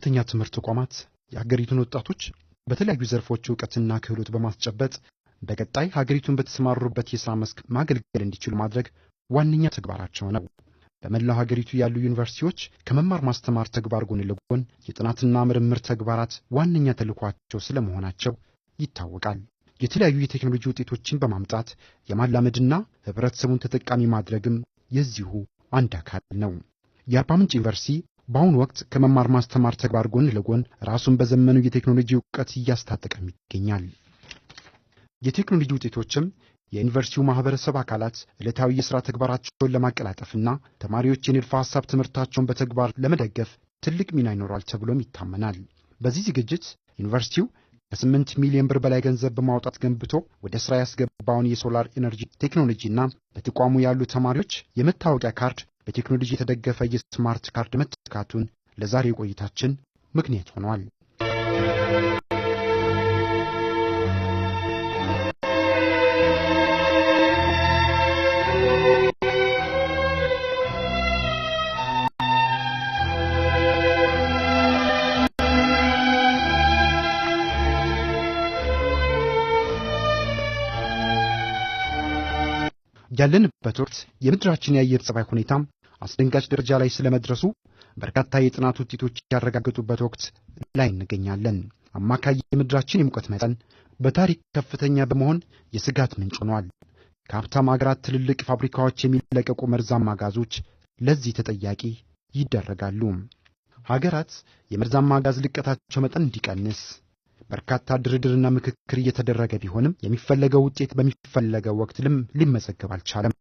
የከፍተኛ ትምህርት ተቋማት የሀገሪቱን ወጣቶች በተለያዩ ዘርፎች ዕውቀትና ክህሎት በማስጨበጥ በቀጣይ ሀገሪቱን በተሰማሩበት የሥራ መስክ ማገልገል እንዲችሉ ማድረግ ዋነኛ ተግባራቸው ነው። በመላው ሀገሪቱ ያሉ ዩኒቨርሲቲዎች ከመማር ማስተማር ተግባር ጎን ለጎን የጥናትና ምርምር ተግባራት ዋነኛ ተልዕኳቸው ስለመሆናቸው ይታወቃል። የተለያዩ የቴክኖሎጂ ውጤቶችን በማምጣት የማላመድና ህብረተሰቡን ተጠቃሚ ማድረግም የዚሁ አንድ አካል ነው። የአርባ ምንጭ ዩኒቨርሲቲ በአሁኑ ወቅት ከመማር ማስተማር ተግባር ጎን ለጎን ራሱን በዘመኑ የቴክኖሎጂ ዕውቀት እያስታጠቀም ይገኛል። የቴክኖሎጂ ውጤቶችም የዩኒቨርሲቲው ማህበረሰብ አካላት ዕለታዊ የሥራ ተግባራቸውን ለማቀላጠፍና ተማሪዎች የንድፈ ሐሳብ ትምህርታቸውን በተግባር ለመደገፍ ትልቅ ሚና ይኖራል ተብሎም ይታመናል። በዚህ ዝግጅት ዩኒቨርሲቲው ከ8 ሚሊዮን ብር በላይ ገንዘብ በማውጣት ገንብቶ ወደ ሥራ ያስገባውን የሶላር ኢነርጂ ቴክኖሎጂና በተቋሙ ያሉ ተማሪዎች የመታወቂያ ካርድ በቴክኖሎጂ የተደገፈ የስማርት ካርድ መተካቱን ለዛሬው ቆይታችን ምክንያት ሆኗል። ያለንበት ወቅት የምድራችን የአየር ጸባይ ሁኔታም አስደንጋጭ ደረጃ ላይ ስለመድረሱ በርካታ የጥናት ውጤቶች ያረጋገጡበት ወቅት ላይ እንገኛለን። አማካይ የምድራችን የሙቀት መጠን በታሪክ ከፍተኛ በመሆን የስጋት ምንጭ ሆኗል። ከሀብታም ሀገራት ትልልቅ ፋብሪካዎች የሚለቀቁ መርዛማ ጋዞች ለዚህ ተጠያቂ ይደረጋሉ። ሀገራት የመርዛማ ጋዝ ልቀታቸው መጠን እንዲቀንስ በርካታ ድርድርና ምክክር እየተደረገ ቢሆንም የሚፈለገው ውጤት በሚፈለገው ወቅት ሊመዘገብ አልቻለም።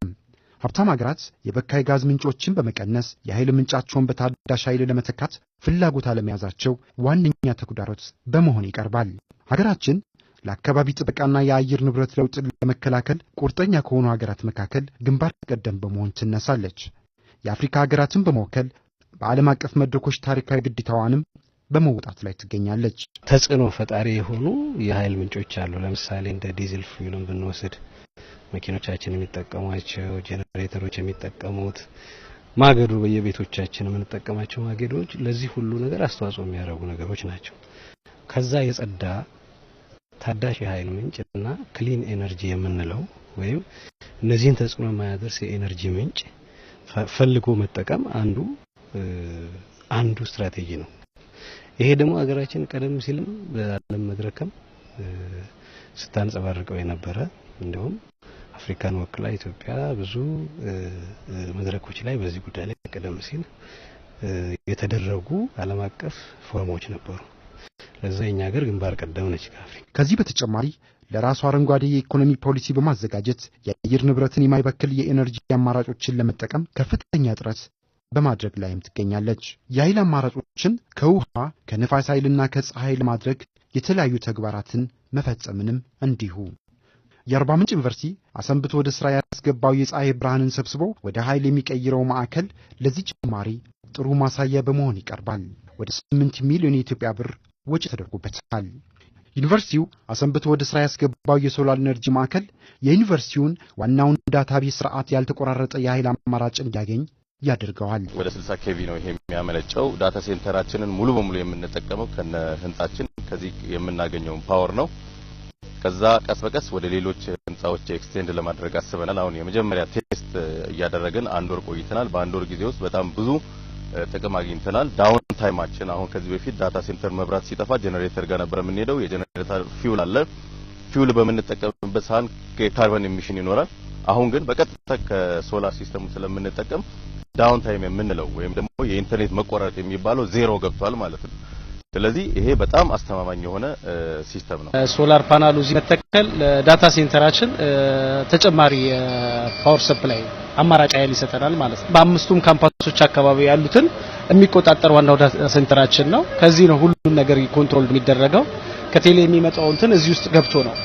ሀብታም ሀገራት የበካይ ጋዝ ምንጮችን በመቀነስ የኃይል ምንጫቸውን በታዳሽ ኃይል ለመተካት ፍላጎት አለመያዛቸው ዋነኛ ተግዳሮት በመሆን ይቀርባል። ሀገራችን ለአካባቢ ጥበቃና የአየር ንብረት ለውጥ ለመከላከል ቁርጠኛ ከሆኑ ሀገራት መካከል ግንባር ቀደም በመሆን ትነሳለች። የአፍሪካ ሀገራትን በመወከል በዓለም አቀፍ መድረኮች ታሪካዊ ግዴታዋንም በመውጣት ላይ ትገኛለች። ተጽዕኖ ፈጣሪ የሆኑ የኃይል ምንጮች አሉ። ለምሳሌ እንደ ዲዝል ፉይልን ብንወስድ መኪኖቻችን የሚጠቀሟቸው ጄኔሬተሮች የሚጠቀሙት ማገዶ በየቤቶቻችን የምንጠቀማቸው ማገዶች ለዚህ ሁሉ ነገር አስተዋጽኦ የሚያደርጉ ነገሮች ናቸው። ከዛ የጸዳ ታዳሽ የኃይል ምንጭና ክሊን ኤነርጂ የምንለው ወይም እነዚህን ተጽዕኖ የማያደርስ የኤነርጂ ምንጭ ፈልጎ መጠቀም አንዱ ስትራቴጂ ነው። ይሄ ደግሞ ሀገራችን ቀደም ሲልም በዓለም መድረክም ስታንጸባርቀው የነበረ እንደውም አፍሪካን ወክላ ኢትዮጵያ ብዙ መድረኮች ላይ በዚህ ጉዳይ ላይ ቀደም ሲል የተደረጉ ዓለም አቀፍ ፎረሞች ነበሩ። ለዛ የኛ ሀገር ግንባር ቀደም ነች ከአፍሪካ። ከዚህ በተጨማሪ ለራሱ አረንጓዴ የኢኮኖሚ ፖሊሲ በማዘጋጀት የአየር ንብረትን የማይበክል የኤነርጂ አማራጮችን ለመጠቀም ከፍተኛ ጥረት በማድረግ ላይም ትገኛለች። የኃይል አማራጮችን ከውሃ ከነፋስ ኃይልና ከፀሐይ ለማድረግ የተለያዩ ተግባራትን መፈጸምንም እንዲሁ። የአርባ ምንጭ ዩኒቨርሲቲ አሰንብቶ ወደ ሥራ ያስገባው የፀሐይ ብርሃንን ሰብስቦ ወደ ኃይል የሚቀይረው ማዕከል ለዚህ ጭማሪ ጥሩ ማሳያ በመሆን ይቀርባል። ወደ 8 ሚሊዮን የኢትዮጵያ ብር ወጪ ተደርጎበታል። ዩኒቨርሲቲው አሰንብቶ ወደ ሥራ ያስገባው የሶላር ኢነርጂ ማዕከል የዩኒቨርሲቲውን ዋናውን ዳታቤዝ ስርዓት ያልተቆራረጠ የኃይል አማራጭ እንዲያገኝ ያደርገዋል። ወደ 60 ኬቪ ነው ይሄ የሚያመነጨው። ዳታ ሴንተራችንን ሙሉ በሙሉ የምንጠቀመው ከነ ህንጻችን ከዚህ የምናገኘው ፓወር ነው። ከዛ ቀስ በቀስ ወደ ሌሎች ህንጻዎች ኤክስቴንድ ለማድረግ አስበናል። አሁን የመጀመሪያ ቴስት እያደረግን 1 ወር ቆይተናል። በ1 ወር ጊዜ ውስጥ በጣም ብዙ ጥቅም አግኝተናል። ዳውን ታይማችን አሁን ከዚህ በፊት ዳታ ሴንተር መብራት ሲጠፋ ጄኔሬተር ጋር ነበር የምንሄደው። የጄኔሬተር ፊውል አለ። ፊውል በምንጠቀምበት ሰዓት የካርቦን ኤሚሽን ይኖራል። አሁን ግን በቀጥታ ከሶላር ሲስተሙ ስለምንጠቀም ዳውን ታይም የምንለው ወይም ደግሞ የኢንተርኔት መቆራረጥ የሚባለው ዜሮ ገብቷል ማለት ነው። ስለዚህ ይሄ በጣም አስተማማኝ የሆነ ሲስተም ነው። ሶላር ፓናሉ እዚህ መተከል ለዳታ ሴንተራችን ተጨማሪ ፓወር ሰፕላይ አማራጭ ኃይል ይሰጠናል ማለት ነው። በአምስቱም ካምፓሶች አካባቢ ያሉትን የሚቆጣጠር ዋናው ዳታ ሴንተራችን ነው። ከዚህ ነው ሁሉን ነገር ኮንትሮል የሚደረገው። ከቴሌ የሚመጣው እንትን እዚህ ውስጥ ገብቶ ነው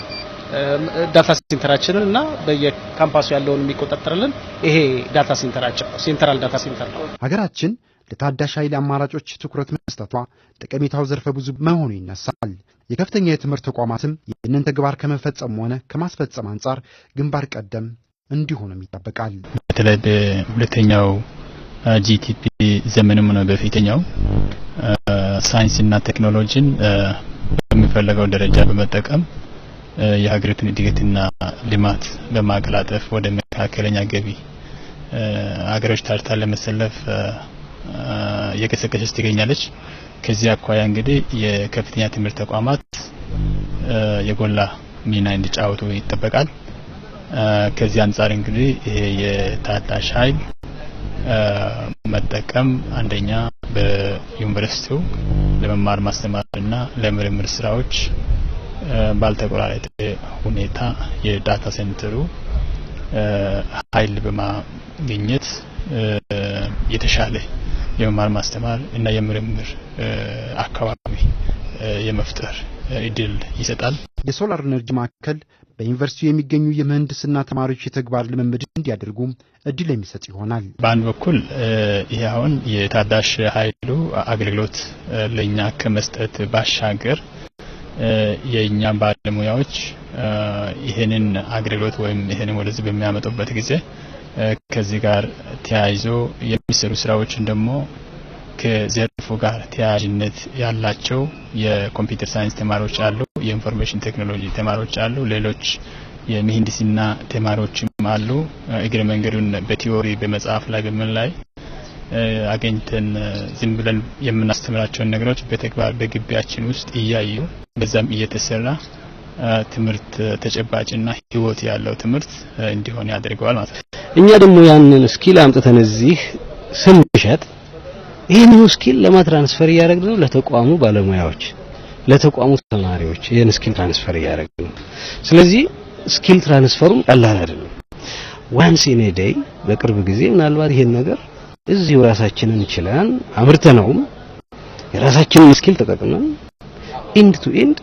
ዳታ ሴንተራችንን እና በየካምፓሱ ያለውን የሚቆጣጠርልን ይሄ ዳታ ሴንተራችን ነው። ሴንትራል ዳታ ሴንተር ነው። ሀገራችን ለታዳሽ ኃይል አማራጮች ትኩረት መስጠቷ ጠቀሜታው ዘርፈ ብዙ መሆኑ ይነሳል። የከፍተኛ የትምህርት ተቋማትም ይህንን ተግባር ከመፈጸም ሆነ ከማስፈጸም አንጻር ግንባር ቀደም እንዲሆንም ይጠበቃል። በተለይ በሁለተኛው ጂቲፒ ዘመንም ነው በፊተኛው ሳይንስና ቴክኖሎጂን በሚፈልገው ደረጃ በመጠቀም የሀገሪቱን እድገትና ልማት በማቀላጠፍ ወደ መካከለኛ ገቢ አገሮች ታርታ ለመሰለፍ የቀሰቀሰች ትገኛለች። ከዚህ አኳያ እንግዲህ የከፍተኛ ትምህርት ተቋማት የጎላ ሚና እንዲጫወቱ ይጠበቃል። ከዚህ አንፃር እንግዲህ የታዳሽ ኃይል መጠቀም አንደኛ በዩኒቨርሲቲው ለመማር ማስተማርና ለምርምር ስራዎች ባልተቆራረጠ ሁኔታ የዳታ ሴንተሩ ኃይል በማግኘት የተሻለ የመማር ማስተማር እና የምርምር አካባቢ የመፍጠር እድል ይሰጣል። የሶላር ኢነርጂ ማዕከል በዩኒቨርሲቲው የሚገኙ የምህንድስና ተማሪዎች የተግባር ልምምድ እንዲያደርጉ እድል የሚሰጥ ይሆናል። በአንድ በኩል ይሄ አሁን የታዳሽ ኃይሉ አገልግሎት ለኛ ከመስጠት ባሻገር የኛ ባለሙያዎች ይሄንን አገልግሎት ወይም ይሄንን ወደዚህ በሚያመጡበት ጊዜ ከዚህ ጋር ተያይዞ የሚሰሩ ስራዎችን ደግሞ ከዘርፉ ጋር ተያያዥነት ያላቸው የኮምፒውተር ሳይንስ ተማሪዎች አሉ፣ የኢንፎርሜሽን ቴክኖሎጂ ተማሪዎች አሉ፣ ሌሎች የምህንድስና ተማሪዎችም አሉ። እግረ መንገዱን በቲዮሪ በመጽሐፍ ላይ በምን ላይ አገኝተን ዝም ብለን የምናስተምራቸውን ነገሮች በተግባር በግቢያችን ውስጥ እያዩ በዛም እየተሰራ ትምህርት ተጨባጭና ህይወት ያለው ትምህርት እንዲሆን ያደርገዋል ማለት ነው። እኛ ደግሞ ያንን ስኪል አምጥተን እዚህ ስንሸጥ ይሄንን ስኪል ለማትራንስፈር ያደርግነው ለተቋሙ ባለሙያዎች ለተቋሙ ተማሪዎች ይሄን ስኪል ትራንስፈር ያደርግነው። ስለዚህ ስኪል ትራንስፈሩም ቀላል አይደለም። ዋንስ ኢን ኤ ዴይ በቅርብ ጊዜ ምናልባት ይሄን ነገር እዚሁ ራሳችንን እንችላለን አምርተነው የራሳችንን ስኪል ተጠቅመን ኢንድ ቱ ኢንድ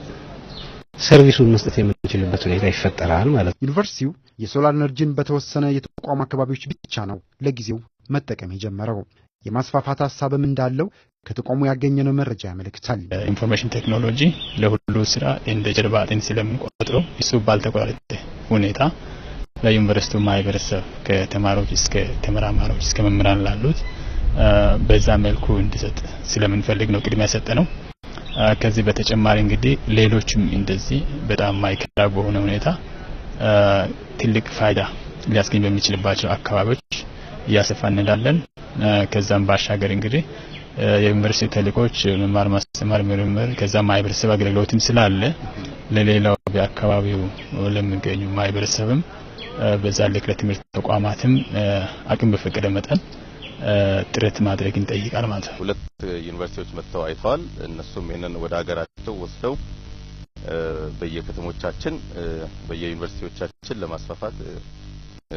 ሰርቪሱን መስጠት የምንችልበት ሁኔታ ይፈጠራል ማለት ነው። ዩኒቨርሲቲው የሶላር ኢነርጂን በተወሰነ የተቋም አካባቢዎች ብቻ ነው ለጊዜው መጠቀም የጀመረው። የማስፋፋት ሐሳብም እንዳለው ከተቋሙ ያገኘነው መረጃ ያመለክታል። ኢንፎርሜሽን ቴክኖሎጂ ለሁሉ ስራ እንደ ጀርባ አጥንት ስለምንቆጥረው እሱ ባልተቋረጠ ሁኔታ ለዩኒቨርሲቲው ማህበረሰብ ከተማሪዎች እስከ ተመራማሪዎች እስከ መምህራን ላሉት በዛ መልኩ እንዲሰጥ ስለምንፈልግ ነው ቅድሚያ ሰጠነው። ከዚህ በተጨማሪ እንግዲህ ሌሎችም እንደዚህ በጣም ማይከራ በሆነ ሁኔታ ትልቅ ፋይዳ ሊያስገኝ በሚችልባቸው አካባቢዎች እያሰፋን እንዳለን ከዛም ባሻገር እንግዲህ የዩኒቨርሲቲ ተልእኮች መማር ማስተማር ምርምር ከዛም ማህበረሰብ አገልግሎትም ስላለ ለሌላው በአካባቢው ለሚገኙ ማህበረሰብም በዛ ልክ ለትምህርት ተቋማትም አቅም በፈቀደ መጠን ጥረት ማድረግ እንጠይቃል ማለት ነው። ሁለት ዩኒቨርሲቲዎች መጥተው አይተዋል። እነሱም ይሄንን ወደ ሀገራቸው ወስደው በየከተሞቻችን በየዩኒቨርሲቲዎቻችን ለማስፋፋት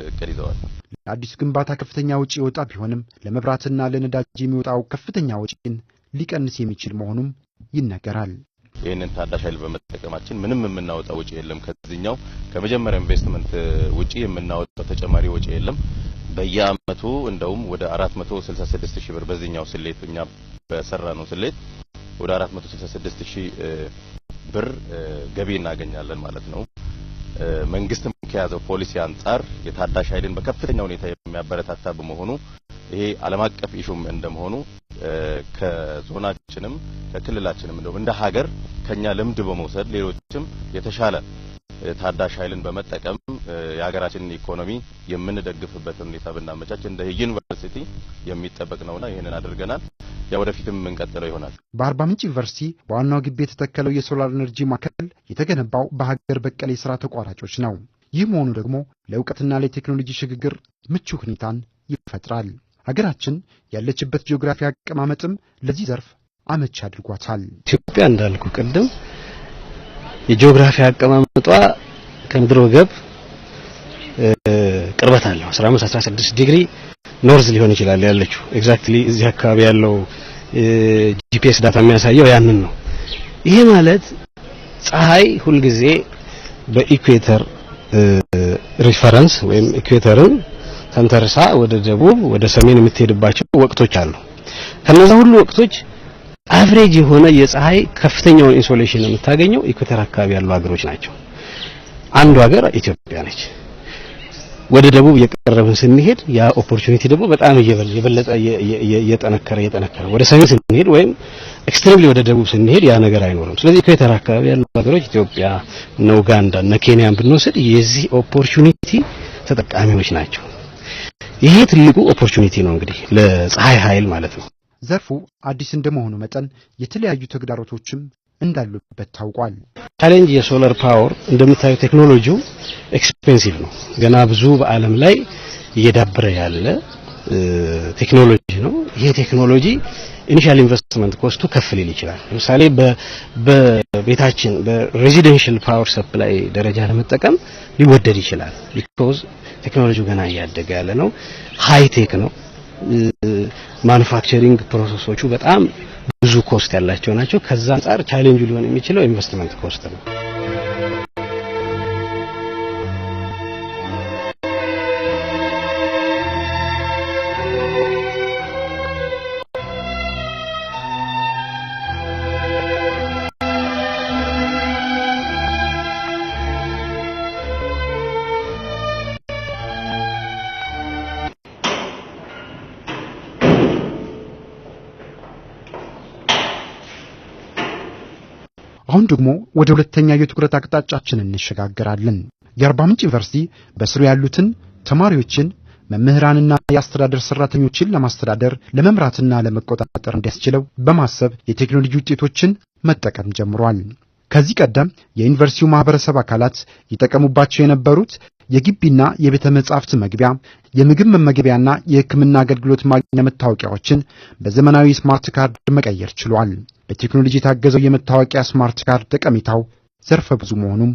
እቅድ ይዘዋል። አዲስ ግንባታ ከፍተኛ ወጪ ወጣ ቢሆንም ለመብራትና ለነዳጅ የሚወጣው ከፍተኛ ወጪን ሊቀንስ የሚችል መሆኑም ይነገራል። ይሄንን ታዳሽ ኃይል በመጠቀማችን ምንም የምናወጣው ወጪ የለም። ከዚህኛው ከመጀመሪያ ኢንቨስትመንት ውጪ የምናወጣው ተጨማሪ ወጪ የለም። በየአመቱ እንደውም ወደ 466000 ብር በዚህኛው ስሌት እኛ በሰራነው ስሌት ወደ 466000 ብር ገቢ እናገኛለን ማለት ነው። መንግስትም ከያዘው ፖሊሲ አንፃር የታዳሽ ኃይልን በከፍተኛ ሁኔታ የሚያበረታታ በመሆኑ ይሄ ዓለም አቀፍ ኢሹም እንደመሆኑ ከዞናችንም ከክልላችንም እንደው እንደ ሀገር ከኛ ልምድ በመውሰድ ሌሎችም የተሻለ ታዳሽ ኃይልን በመጠቀም የሀገራችንን ኢኮኖሚ የምንደግፍበት ሁኔታ ብናመቻች እንደ ዩኒቨርሲቲ የሚጠበቅ ነውና ይሄንን አድርገናል። ወደፊትም እንቀጥለው ይሆናል። በአርባ ምንጭ ዩኒቨርሲቲ በዋናው ግቢ የተተከለው የሶላር ኢነርጂ ማዕከል የተገነባው በሀገር በቀል የሥራ ተቋራጮች ነው። ይህ መሆኑ ደግሞ ለእውቀትና ለቴክኖሎጂ ሽግግር ምቹ ሁኔታን ይፈጥራል። ሀገራችን ያለችበት ጂኦግራፊ አቀማመጥም ለዚህ ዘርፍ አመቺ አድርጓታል። ኢትዮጵያ እንዳልኩ ቀደም የጂኦግራፊ አቀማመጧ ከምድር ወገብ ቅርበት አለው 15-16 ዲግሪ ኖርዝ ሊሆን ይችላል ያለችው ኤግዛክትሊ እዚህ አካባቢ ያለው ጂፒኤስ ዳታ የሚያሳየው ያንን ነው። ይሄ ማለት ፀሐይ ሁሉ ጊዜ በኢኩዌተር ሪፈረንስ ወይም ኢኩዌተርን ተንተርሳ ወደ ደቡብ ወደ ሰሜን የምትሄድባቸው ወቅቶች አሉ። ከነዛ ሁሉ ወቅቶች አቨሬጅ የሆነ የፀሐይ ከፍተኛውን ኢንሶሌሽን የምታገኘው ኢኩዌተር አካባቢ ያሉ ሀገሮች ናቸው። አንዱ ሀገር ኢትዮጵያ ነች። ወደ ደቡብ እየቀረብን ስንሄድ ያ ኦፖርቹኒቲ ደግሞ በጣም የበለጠ እየጠነከረ ወደ ሰሜን ስንሄድ ወይም ኤክስትሪምሊ ወደ ደቡብ ስንሄድ ያ ነገር አይኖርም። ስለዚህ ኢኩዌተር አካባቢ ያሉ ሀገሮች ኢትዮጵያ፣ ኡጋንዳ እና ኬንያን ብንወስድ የዚህ ኦፖርቹኒቲ ተጠቃሚዎች ናቸው። ይሄ ትልቁ ኦፖርቹኒቲ ነው እንግዲህ ለፀሐይ ኃይል ማለት ነው። ዘርፉ አዲስ እንደመሆኑ መጠን የተለያዩ ተግዳሮቶችም እንዳሉበት ታውቋል። ቻሌንጅ የሶላር ፓወር እንደምታዩ ቴክኖሎጂው ኤክስፔንሲቭ ነው። ገና ብዙ በአለም ላይ እየዳበረ ያለ ቴክኖሎጂ ነው። ይሄ ቴክኖሎጂ ኢኒሻል ኢንቨስትመንት ኮስቱ ከፍ ሊል ይችላል። ለምሳሌ በቤታችን በሬዚደንሻል ፓወር ሰፕላይ ደረጃ ለመጠቀም ሊወደድ ይችላል። ቢኮዝ ቴክኖሎጂው ገና እያደገ ያለ ነው። ሃይ ቴክ ነው። ማኑፋክቸሪንግ ፕሮሰሶቹ በጣም ብዙ ኮስት ያላቸው ናቸው። ከዛ አንፃር ቻሌንጁ ሊሆን የሚችለው ኢንቨስትመንት ኮስት ነው። አሁን ደግሞ ወደ ሁለተኛ የትኩረት አቅጣጫችን እንሸጋገራለን። የአርባ ምንጭ ዩኒቨርሲቲ በስሩ ያሉትን ተማሪዎችን፣ መምህራንና የአስተዳደር ሰራተኞችን ለማስተዳደር ለመምራትና ለመቆጣጠር እንዲያስችለው በማሰብ የቴክኖሎጂ ውጤቶችን መጠቀም ጀምሯል። ከዚህ ቀደም የዩኒቨርሲቲው ማህበረሰብ አካላት ይጠቀሙባቸው የነበሩት የግቢና የቤተ መጻሕፍት መግቢያ፣ የምግብ መመገቢያና የሕክምና አገልግሎት ማግኛ መታወቂያዎችን በዘመናዊ ስማርት ካርድ መቀየር ችሏል። በቴክኖሎጂ የታገዘው የመታወቂያ ስማርት ካርድ ጠቀሜታው ዘርፈ ብዙ መሆኑም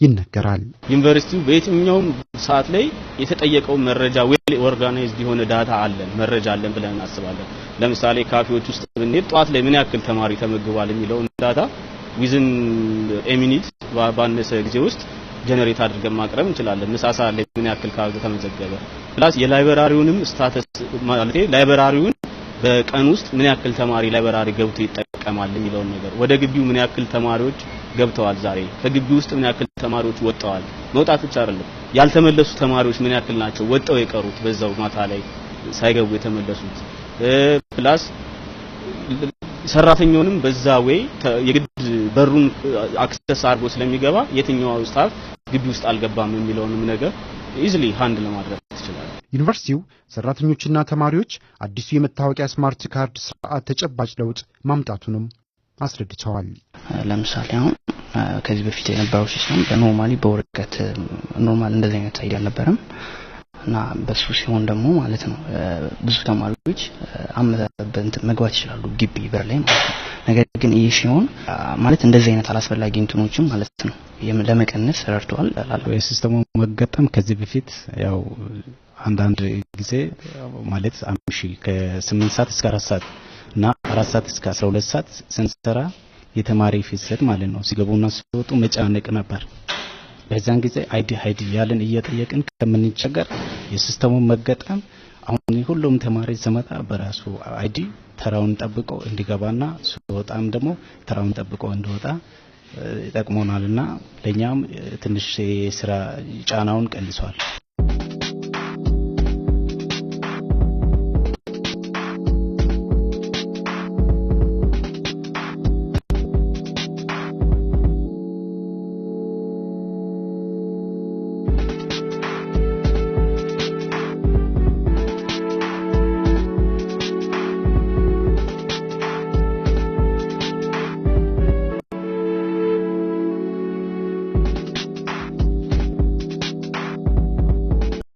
ይነገራል። ዩኒቨርሲቲው በየትኛውም ሰዓት ላይ የተጠየቀው መረጃ ዌል ኦርጋናይዝድ የሆነ ዳታ አለን፣ መረጃ አለን ብለን እናስባለን። ለምሳሌ ካፌዎች ውስጥ ብንሄድ ጧት ላይ ምን ያክል ተማሪ ተመግቧል የሚለውን ዳታ ዊዝን ኤ ሚኒት ባነሰ ጊዜ ውስጥ ጀነሬት አድርገን ማቅረብ እንችላለን። ምሳ ሰዓት ላይ ምን ያክል ካርድ ተመዘገበ፣ ፕላስ የላይብራሪውንም ስታተስ ማለት ላይብራሪውን በቀን ውስጥ ምን ያክል ተማሪ ላይብራሪ ገብቶ ይጠቀማል የሚለውን ነገር፣ ወደ ግቢው ምን ያክል ተማሪዎች ገብተዋል፣ ዛሬ ከግቢው ውስጥ ምን ያክል ተማሪዎች ወጣዋል፣ መውጣት ብቻ አይደለም ያልተመለሱ ተማሪዎች ምን ያክል ናቸው ወጣው የቀሩት በዛው ማታ ላይ ሳይገቡ የተመለሱት፣ ፕላስ ሰራተኛውንም በዛ ወይ የግድ በሩን አክሰስ አድርጎ ስለሚገባ የትኛው ስታፍ ግቢ ውስጥ አልገባም የሚለውንም ነገር ኢዚሊ ሃንድል ለማድረግ ይችላል። ዩኒቨርሲቲው ሰራተኞችና ተማሪዎች አዲሱ የመታወቂያ ስማርት ካርድ ስርዓት ተጨባጭ ለውጥ ማምጣቱንም አስረድተዋል። ለምሳሌ አሁን ከዚህ በፊት የነበረው ሲስተም በኖርማሊ በወረቀት ኖርማል እንደዚህ አይነት አይዲያ አልነበረም እና በሱ ሲሆን ደግሞ ማለት ነው ብዙ ተማሪዎች አመጣበት መግባት ይችላሉ ግቢ በር ላይ ማለት ነው። ነገር ግን ይሄ ሲሆን ማለት እንደዚህ አይነት አላስፈላጊ እንትኖችም ማለት ነው ለመቀነስ ረድቷል እላለሁ። የሲስተሙ መገጠም ከዚህ በፊት ያው አንዳንድ ጊዜ ማለት አምሺ ከ8 ሰዓት እስከ 4 ሰዓት እና 4 ሰዓት እስከ 12 ሰዓት ስንሰራ የተማሪ ፍሰት ማለት ነው ሲገቡና ሲወጡ መጫነቅ ነበር። በዛን ጊዜ አይዲ ያለን እየጠየቅን ከምንቸገር የሲስተሙ መገጠም አሁን ሁሉም ተማሪ ሲመጣ በራሱ አይዲ ተራውን ጠብቆ እንዲገባና ሲወጣም ደግሞ ተራውን ጠብቆ እንዲወጣ ይጠቅሞናልና ለኛም ትንሽ የሥራ ጫናውን ቀንሷል።